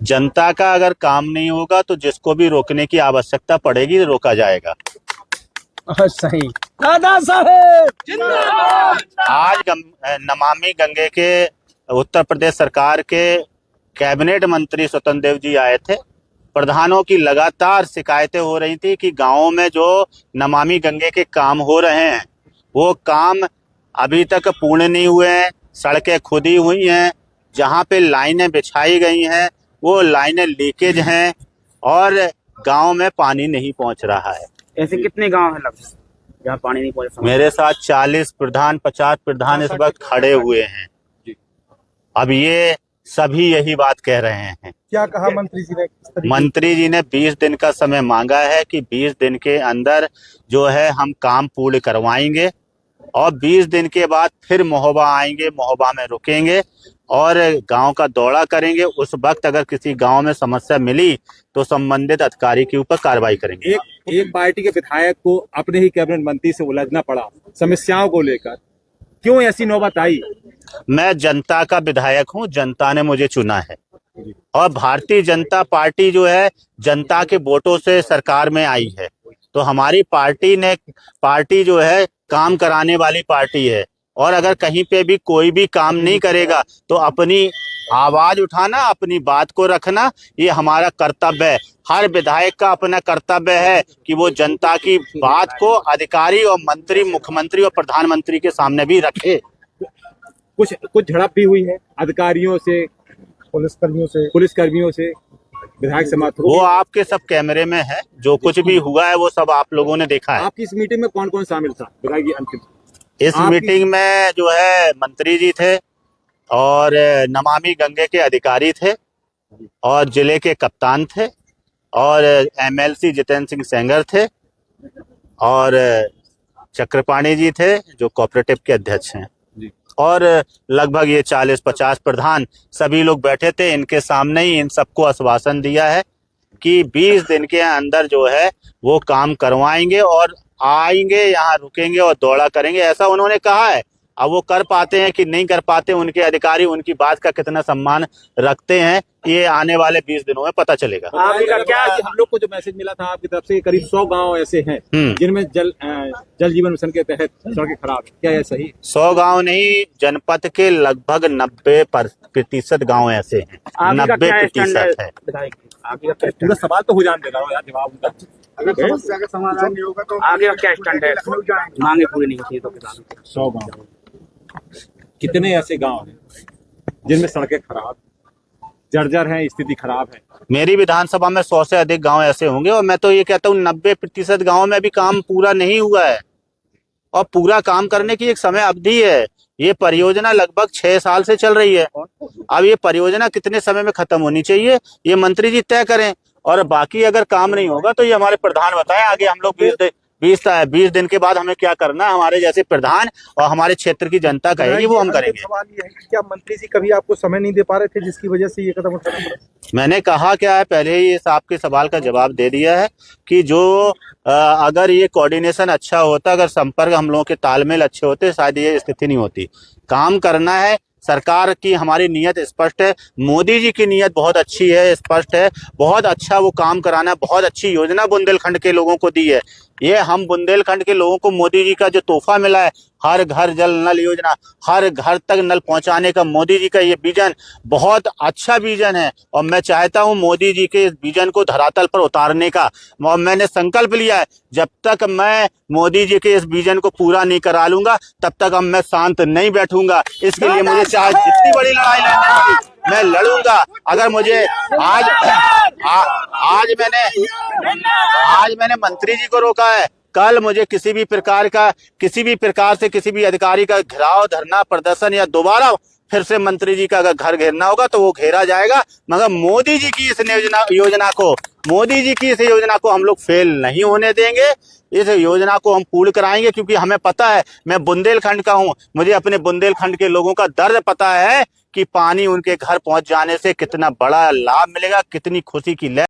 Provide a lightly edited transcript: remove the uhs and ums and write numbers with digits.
जनता का अगर काम नहीं होगा तो जिसको भी रोकने की आवश्यकता पड़ेगी रोका जाएगा। सही। दादा साहेब जिंदाबाद। आज नमामि गंगे के उत्तर प्रदेश सरकार के कैबिनेट मंत्री स्वतंत्र देव जी आए थे। प्रधानों की लगातार शिकायतें हो रही थी कि गांवों में जो नमामि गंगे के काम हो रहे हैं वो काम अभी तक पूर्ण नहीं हुए हैं। सड़कें खुदी हुई हैं, जहां पे लाइनें बिछाई गई हैं वो लाइनें लीकेज हैं और गांव में पानी नहीं पहुंच रहा है। ऐसे कितने गांव हैं लगभग जहाँ पानी नहीं पहुंचा? मेरे साथ 40 प्रधान 50 प्रधान इस वक्त खड़े हुए हैं। अब ये सभी यही बात कह रहे हैं। क्या कहा मंत्री जी ने? मंत्री जी ने 20 दिन का समय मांगा है कि 20 दिन के अंदर जो है हम काम पूर्ण करवाएंगे और 20 दिन के बाद फिर महोबा आएंगे, महोबा में रुकेंगे और गांव का दौरा करेंगे। उस वक्त अगर किसी गांव में समस्या मिली तो संबंधित अधिकारी के ऊपर कार्रवाई करेंगे। एक पार्टी के विधायक को अपने ही कैबिनेट मंत्री से उलझना पड़ा समस्याओं को लेकर, क्यों ऐसी नौबत आई? मैं जनता का विधायक हूं, जनता ने मुझे चुना है और भारतीय जनता पार्टी जो है जनता के वोटों से सरकार में आई है। तो हमारी पार्टी जो है काम कराने वाली पार्टी है और अगर कहीं पे भी कोई भी काम नहीं करेगा तो अपनी आवाज उठाना, अपनी बात को रखना, ये हमारा कर्तव्य है। हर विधायक का अपना कर्तव्य है कि वो जनता की बात को अधिकारी और मंत्री, मुख्यमंत्री और प्रधानमंत्री के सामने भी रखे। कुछ झड़प भी हुई है अधिकारियों से, पुलिसकर्मियों से विधायक समाप्त वो आपके सब कैमरे में है। जो कुछ भी हुआ है वो सब आप लोगों ने देखा है। आपकी इस मीटिंग में कौन कौन शामिल था विधायक की अंतिम? इस मीटिंग में जो है मंत्री जी थे और नमामि गंगे के अधिकारी थे और जिले के कप्तान थे और एमएलसी जितेंद्र सिंह सेंगर थे और चक्रपाणी जी थे जो कोऑपरेटिव के अध्यक्ष हैं और लगभग ये 40-50 प्रधान सभी लोग बैठे थे। इनके सामने ही इन सबको आश्वासन दिया है कि 20 दिन के अंदर जो है वो काम करवाएंगे और आएंगे, यहाँ रुकेंगे और दौरा करेंगे, ऐसा उन्होंने कहा है। अब वो कर पाते हैं कि नहीं कर पाते, उनके अधिकारी उनकी बात का कितना सम्मान रखते हैं ये आने वाले 20 दिनों में पता चलेगा। आपका क्या, हम लोग को जो मैसेज मिला था आपकी तरफ से, करीब 100 गांव ऐसे हैं जिनमें जल जीवन मिशन के तहत सड़कें खराब, क्या ये सही? 100 गांव नहीं, जनपद के लगभग 90% गांव ऐसे हैं। 90% है। पूरा सवाल तो हो जाने दे रहा हूँ यार, जवाब उनका। अगर समस्या का समाधान नहीं होगा तो आगे का क्या स्टैंड है? मांगे पूरी नहीं होती तो किसान 100 गांव, कितने ऐसे गांव हैं जिनमें सड़कें खराब, जर्जर है, स्थिति खराब है? मेरी विधानसभा में 100 से अधिक गांव ऐसे होंगे और मैं तो ये कहता हूँ 90% गांव में भी काम पूरा नहीं हुआ है और पूरा काम करने की एक समय अवधि है। ये परियोजना लगभग 6 साल से चल रही है। अब ये परियोजना कितने समय में खत्म होनी चाहिए ये मंत्री जी तय करें और बाकी अगर काम नहीं होगा तो ये हमारे प्रधान बताएं। आगे हम लोग 20 दिन के बाद हमें क्या करना है, हमारे जैसे प्रधान और हमारे क्षेत्र की जनता कहेगी वो हम करेंगे। सवाल ये है कि क्या मंत्री जी कभी आपको समय नहीं दे पा रहे थे जिसकी वजह से ये कदम उठाना पड़ा? मैंने कहा क्या है, पहले ही इस आपके सवाल का जवाब दे दिया है कि जो अगर ये कोऑर्डिनेशन अच्छा होता, अगर संपर्क हम लोगों के तालमेल अच्छे होते, शायद ये स्थिति नहीं होती। काम करना है, सरकार की हमारी नीयत स्पष्ट है, मोदी जी की नीयत बहुत अच्छी है, स्पष्ट है, बहुत अच्छा वो काम कराना, बहुत अच्छी योजना बुंदेलखंड के लोगों को दी है। ये हम बुंदेलखंड के लोगों को मोदी जी का जो तोहफा मिला है, हर घर जल नल योजना, हर घर तक नल पहुंचाने का मोदी जी का ये विजन बहुत अच्छा विजन है और मैं चाहता हूं मोदी जी के इस विजन को धरातल पर उतारने का। और मैंने संकल्प लिया है जब तक मैं मोदी जी के इस विजन को पूरा नहीं करा लूंगा तब तक अब मैं शांत नहीं बैठूंगा। इसके लिए मुझे चाहे जितनी बड़ी लड़ाई लड़नी पड़ी मैं लड़ूंगा। अगर मुझे आज मैंने मंत्री जी को रोका है, कल मुझे किसी भी प्रकार से किसी भी अधिकारी का घेराव, धरना, प्रदर्शन या दोबारा फिर से मंत्री जी का अगर घर घेरना होगा तो वो घेरा जाएगा। मगर मोदी जी की इस योजना को हम लोग फेल नहीं होने देंगे। इस योजना को हम पूर्ण कराएंगे क्योंकि हमें पता है, मैं बुंदेलखंड का हूं, मुझे अपने बुंदेलखंड के लोगों का दर्द पता है कि पानी उनके घर पहुंच जाने से कितना बड़ा लाभ मिलेगा, कितनी खुशी की लहर